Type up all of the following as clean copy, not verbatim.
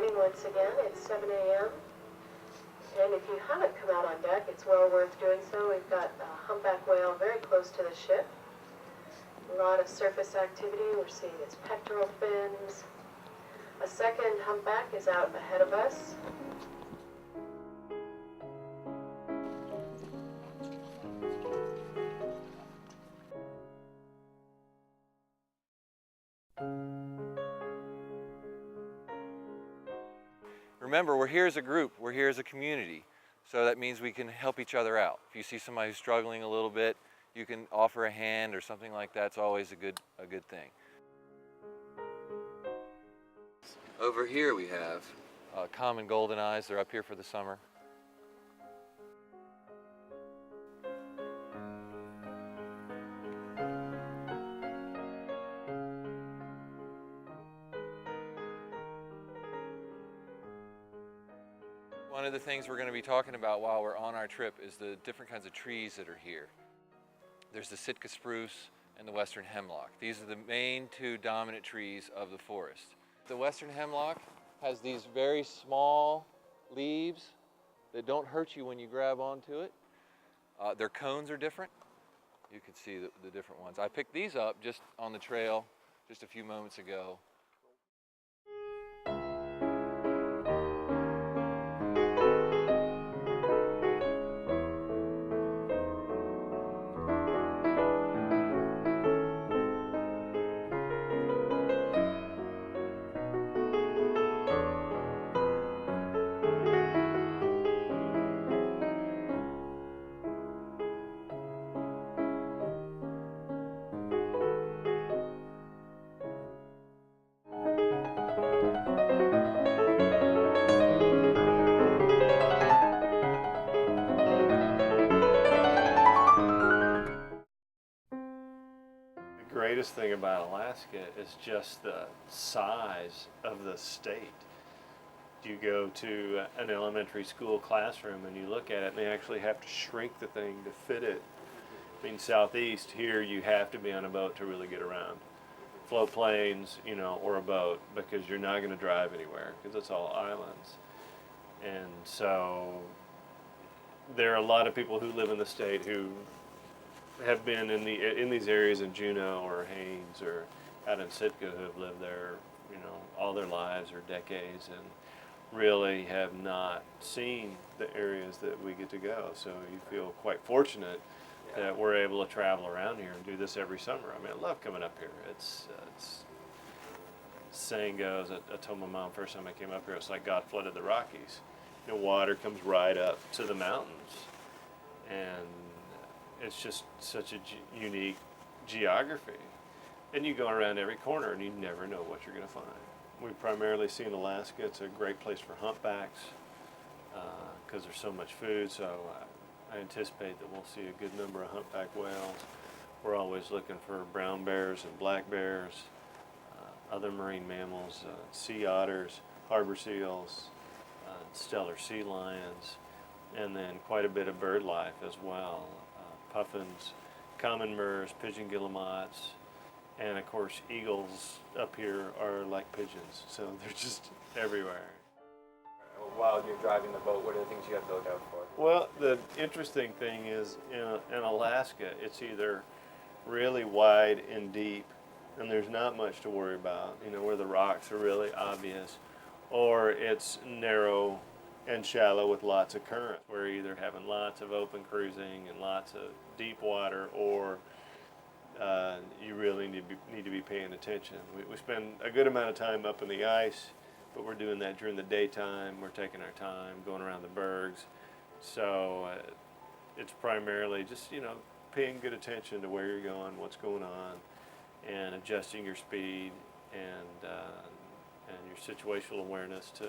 morning once again. It's 7 a.m. And if you haven't come out on deck, it's well worth doing so. We've got a humpback whale very close to the ship. A lot of surface activity. We're seeing its pectoral fins. A second humpback is out ahead of us. Remember, we're here as a group, we're here as a community, so that means we can help each other out. If you see somebody who's struggling a little bit, you can offer a hand or something like that. It's always a good thing. Over here we have common golden eyes. They're up here for the summer. One of the things we're going to be talking about while we're on our trip is the different kinds of trees that are here. There's the Sitka spruce and the western hemlock. These are the main two dominant trees of the forest. The western hemlock has these very small leaves that don't hurt you when you grab onto it. Their cones are different. You can see the different ones. I picked these up just on the trail just a few moments ago. The greatest thing about Alaska is just the size of the state. You go to an elementary school classroom and you look at it and they actually have to shrink the thing to fit it. I mean, southeast here you have to be on a boat to really get around. Float planes, you know, or a boat, because you're not going to drive anywhere because it's all islands. And so there are a lot of people who live in the state who have been in these areas in Juneau or Haines or out in Sitka, who have lived there, you know, all their lives or decades, and really have not seen the areas that we get to go. So you feel quite fortunate that we're able to travel around here and do this every summer. I mean, I love coming up here. It's saying goes, I told my mom first time I came up here, it's like God flooded the Rockies. You know, water comes right up to the mountains, and it's just such a unique geography. And you go around every corner and you never know what you're going to find. We primarily see in Alaska, it's a great place for humpbacks because there's so much food, so I anticipate that we'll see a good number of humpback whales. We're always looking for brown bears and black bears, other marine mammals, sea otters, harbor seals, stellar sea lions, and then quite a bit of bird life as well. Puffins, common murres, pigeon guillemots, and of course eagles up here are like pigeons, so they're just everywhere. While you're driving the boat, what are the things you have to look out for? Well, the interesting thing is in Alaska, it's either really wide and deep, and there's not much to worry about, you know, where the rocks are really obvious, or it's narrow and shallow with lots of current. We're either having lots of open cruising and lots of deep water, or you really need to be paying attention. We spend a good amount of time up in the ice, but we're doing that during the daytime. We're taking our time going around the bergs. So it's primarily just, you know, paying good attention to where you're going, what's going on, and adjusting your speed and your situational awareness to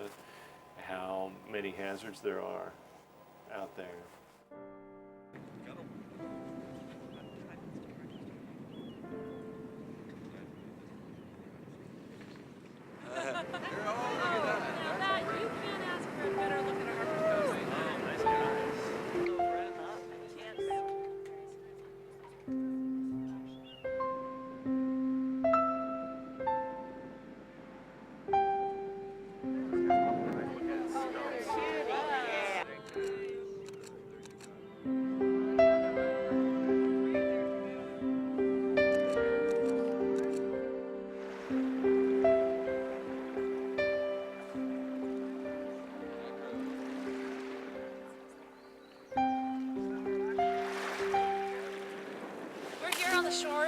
how many hazards there are out there. You can't ask for a better look at a harbor coast. Nice guys.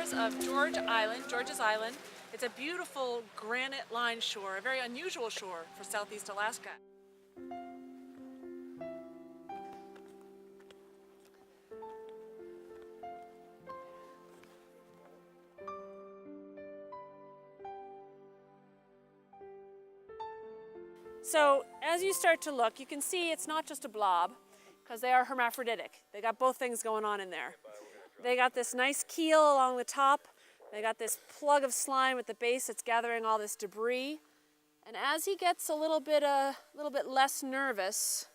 shores of George's Island. It's a beautiful granite-lined shore, a very unusual shore for Southeast Alaska. So as you start to look, you can see it's not just a blob, because they are hermaphroditic. They got both things going on in there. They got this nice keel along the top. They got this plug of slime at the base that's gathering all this debris. And as he gets a little bit less nervous,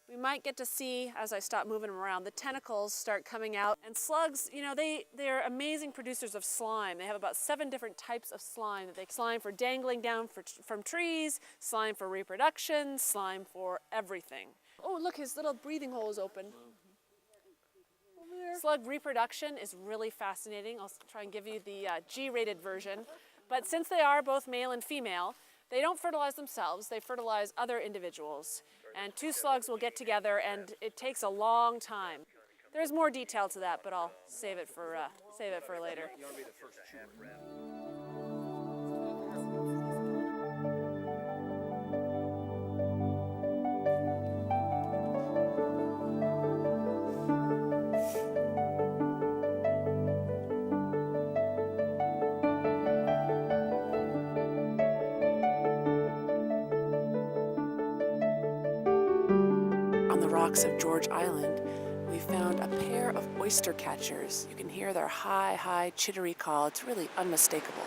we might get to see, as I stop moving him around, the tentacles start coming out. And slugs, you know, they're amazing producers of slime. They have about 7 different types of slime. Slime for dangling down from trees, slime for reproduction, slime for everything. Oh, look, his little breathing hole is open. Slug reproduction is really fascinating. I'll try and give you the G-rated version. But since they are both male and female, they don't fertilize themselves, they fertilize other individuals. And 2 slugs will get together, and it takes a long time. There's more detail to that, but I'll save it for later. On the rocks of George Island, we found a pair of oyster catchers. You can hear their high, chittery call. It's really unmistakable.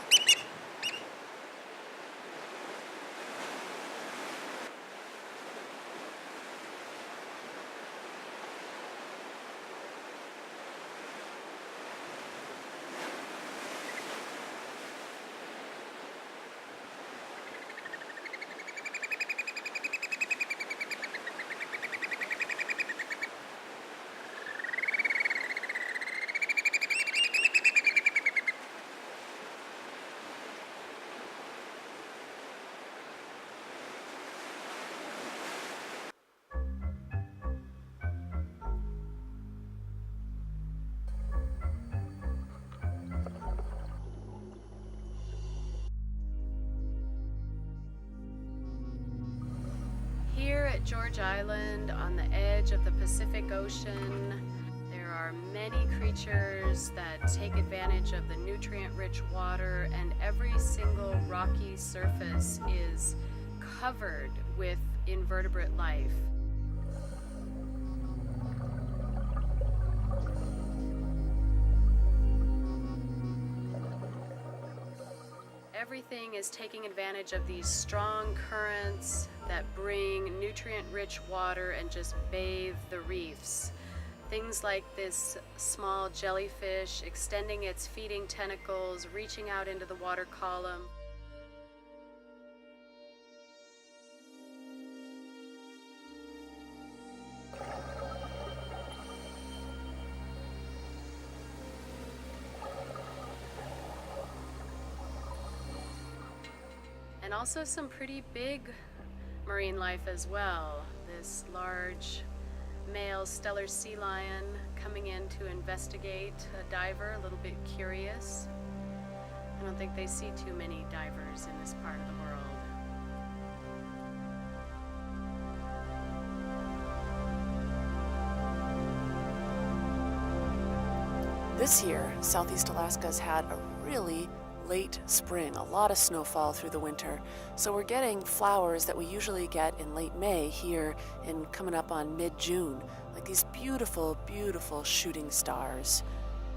At George Island, on the edge of the Pacific Ocean, there are many creatures that take advantage of the nutrient-rich water, and every single rocky surface is covered with invertebrate life. Everything is taking advantage of these strong currents that bring nutrient-rich water and just bathe the reefs. Things like this small jellyfish extending its feeding tentacles, reaching out into the water column. And also some pretty big marine life as well. This large male stellar sea lion coming in to investigate a diver, a little bit curious. I don't think they see too many divers in this part of the world. This year, Southeast Alaska's had a really late spring, a lot of snowfall through the winter. So we're getting flowers that we usually get in late May here and coming up on mid-June, like these beautiful, beautiful shooting stars.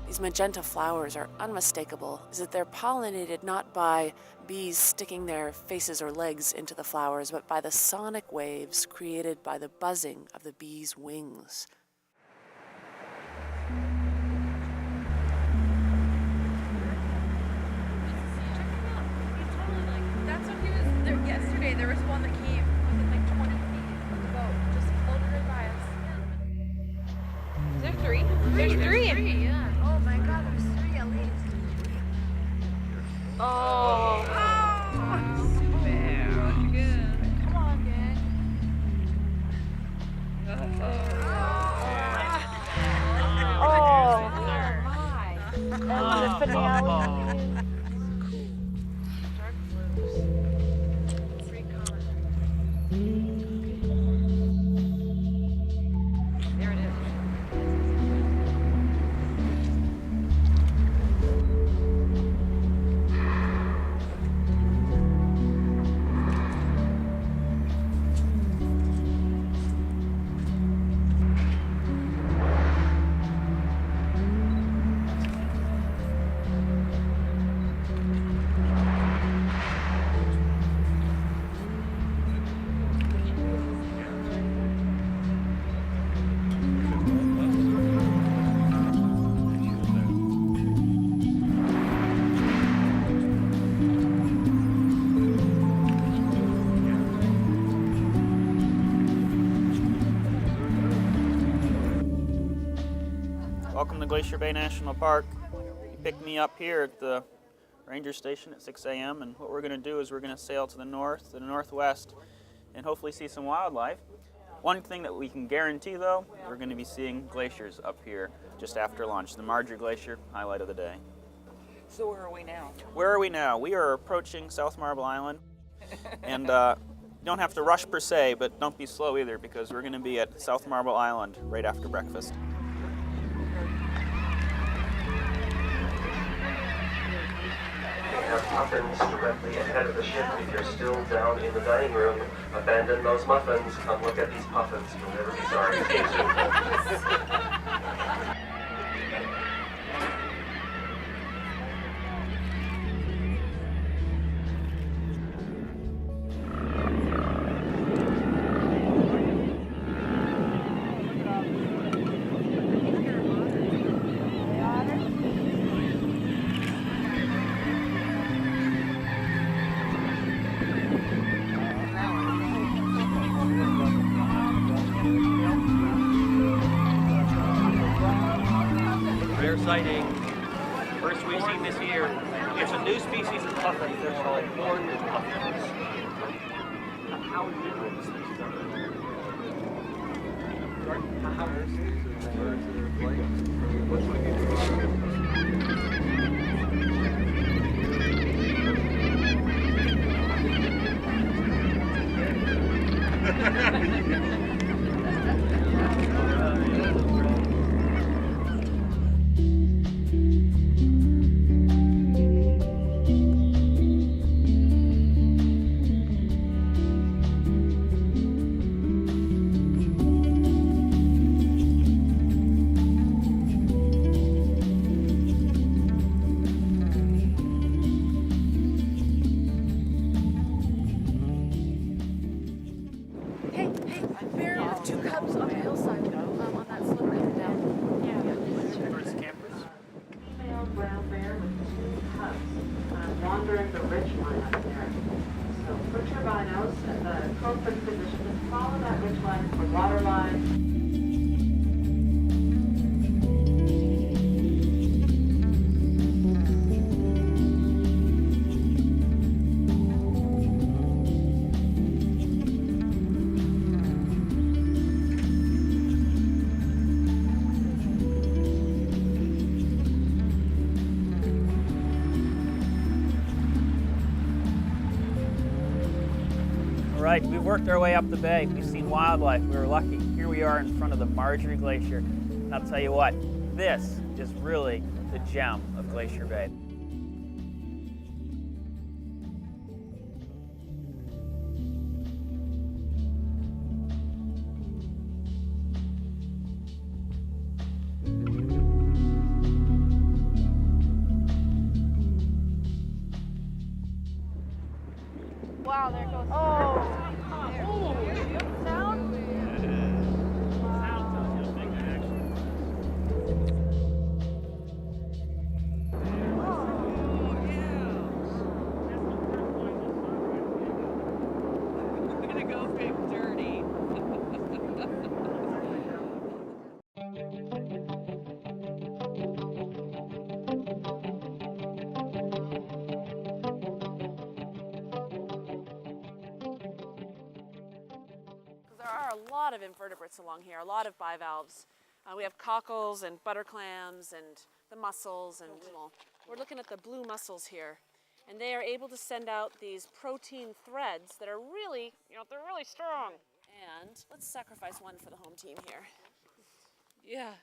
These magenta flowers are unmistakable, is that they're pollinated not by bees sticking their faces or legs into the flowers, but by the sonic waves created by the buzzing of the bees' wings. Yesterday there was one that came within like 20 feet of the boat, just floated right by us. Is there 3? There's 3, yeah. Oh my god, there's 3 at least. Oh. Good. Come on, gang. Oh my. Dark blues. Pretty common. There it is. Welcome to Glacier Bay National Park. You picked me up here at the ranger station at 6 a.m. and what we're going to do is we're going to sail to the north, to the northwest, and hopefully see some wildlife. One thing that we can guarantee though, we're going to be seeing glaciers up here just after lunch. The Marjorie Glacier, highlight of the day. So where are we now? Where are we now? We are approaching South Marble Island, and you don't have to rush per se, but don't be slow either because we're going to be at South Marble Island right after breakfast. We have muffins directly ahead of the ship. If you're still down in the dining room, abandon those muffins. Come look at these puffins. You'll never be sorry. See you soon. Rare sighting. First we've seen this year. It's a new species of puffin. They're called horned puffins. How new is this? Hey, bear with two cubs on a hillside on that slope right down. Female brown bear with two cubs wandering the ridgeline up there. So put your binos in the crowfoot position and follow that ridgeline for water line. All right, we've worked our way up the bay. We've seen wildlife. We were lucky. Here we are in front of the Marjorie Glacier. And I'll tell you what, this is really the gem of Glacier Bay. Wow, there it goes. Oh! Sound? We're gonna go big dirty. There are a lot of invertebrates along here, a lot of bivalves. We have cockles and butter clams and the mussels and We're looking at the blue mussels here, and they are able to send out these protein threads that are really, they're really strong. And let's sacrifice one for the home team here. Yeah.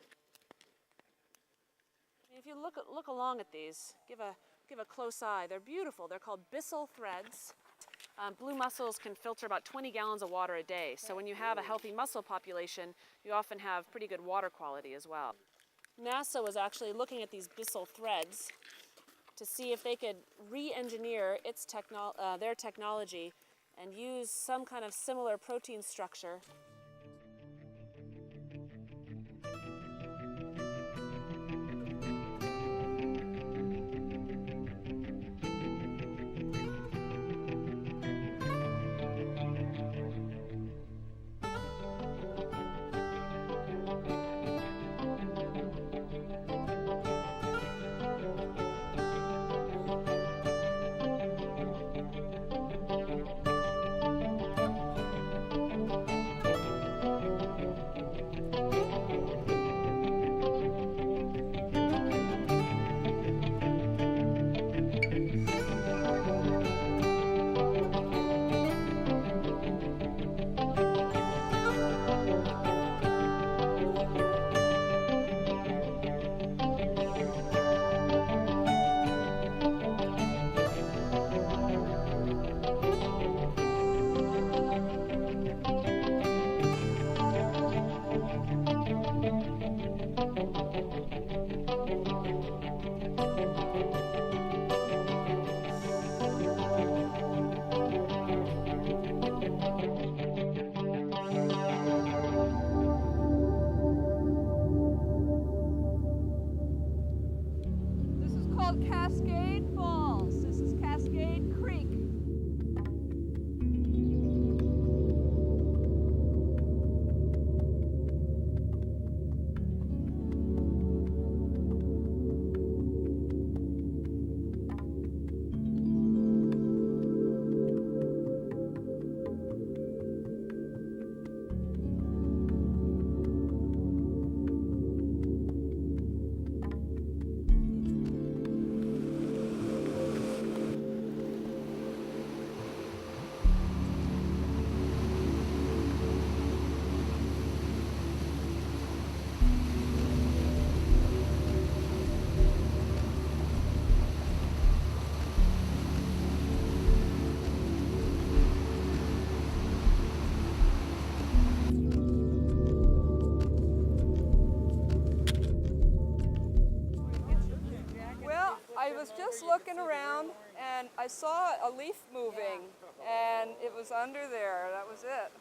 If you look along at these, give a close eye. They're beautiful. They're called byssal threads. Blue mussels can filter about 20 gallons of water a day. So when you have a healthy mussel population, you often have pretty good water quality as well. NASA was actually looking at these byssal threads to see if they could re-engineer their technology and use some kind of similar protein structure. Cascade Falls. This is Cascade Creek. I was just looking around and I saw a leaf moving and it was under there. That was it.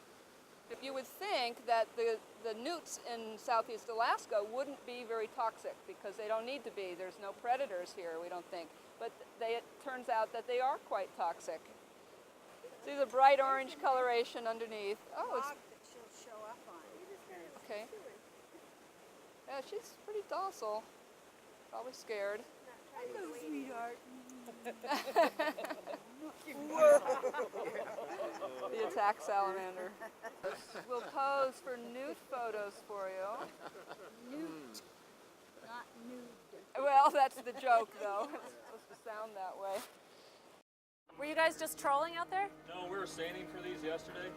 You would think that the newts in southeast Alaska wouldn't be very toxic because they don't need to be. There's no predators here, we don't think. But it turns out that they are quite toxic. See the bright orange coloration underneath. Oh, it's... Okay. Yeah, she's pretty docile. Probably scared. Hello, sweetheart. The attack salamander. We'll pose for newt photos for you. Newt, not nude. Well, that's the joke, though. It's supposed to sound that way. Were you guys just trolling out there? No, we were sanding for these yesterday.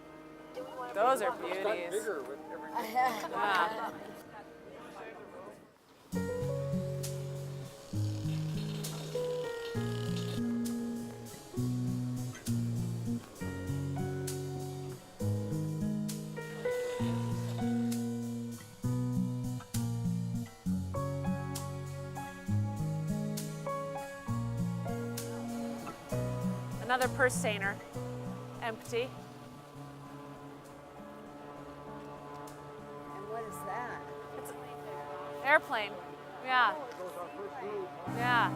Those are beauties. Bigger with everything. Wow. Another purse seiner, empty. And what is that? It's an airplane. Yeah. Yeah.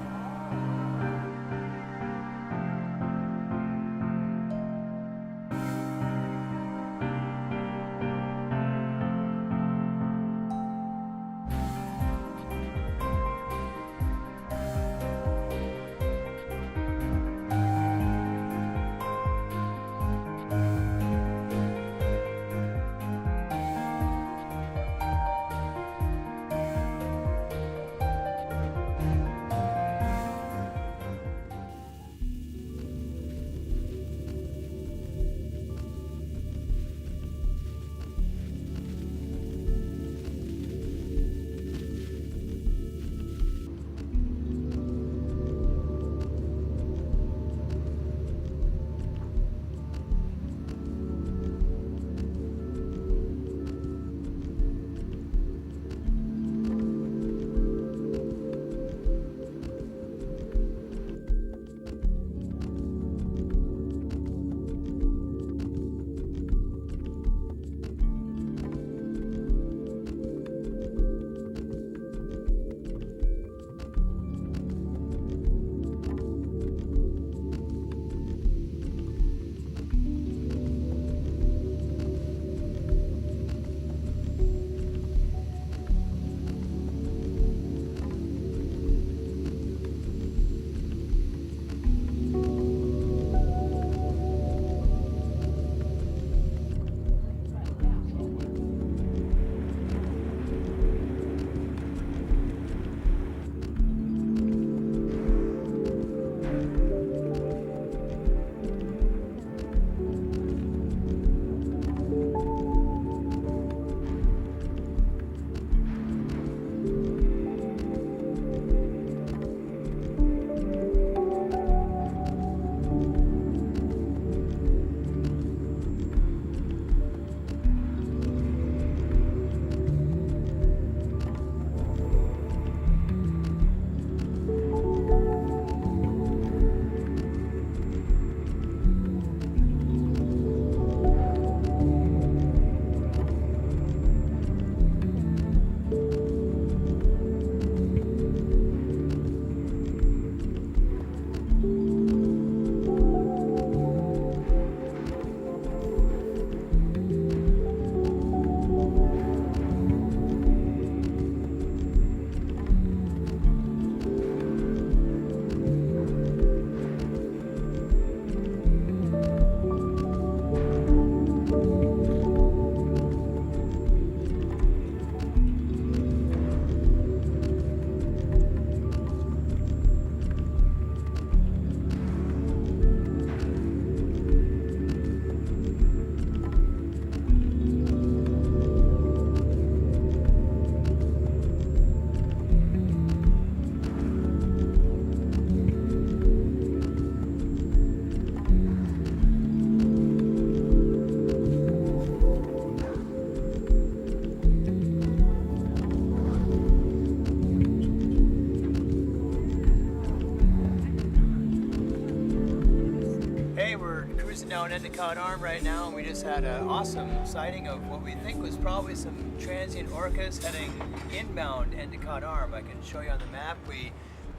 down Endicott Arm right now, and we just had an awesome sighting of what we think was probably some transient orcas heading inbound Endicott Arm. I can show you on the map. We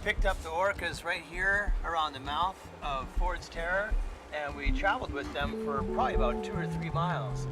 picked up the orcas right here around the mouth of Ford's Terror, and we traveled with them for probably about 2 or 3 miles.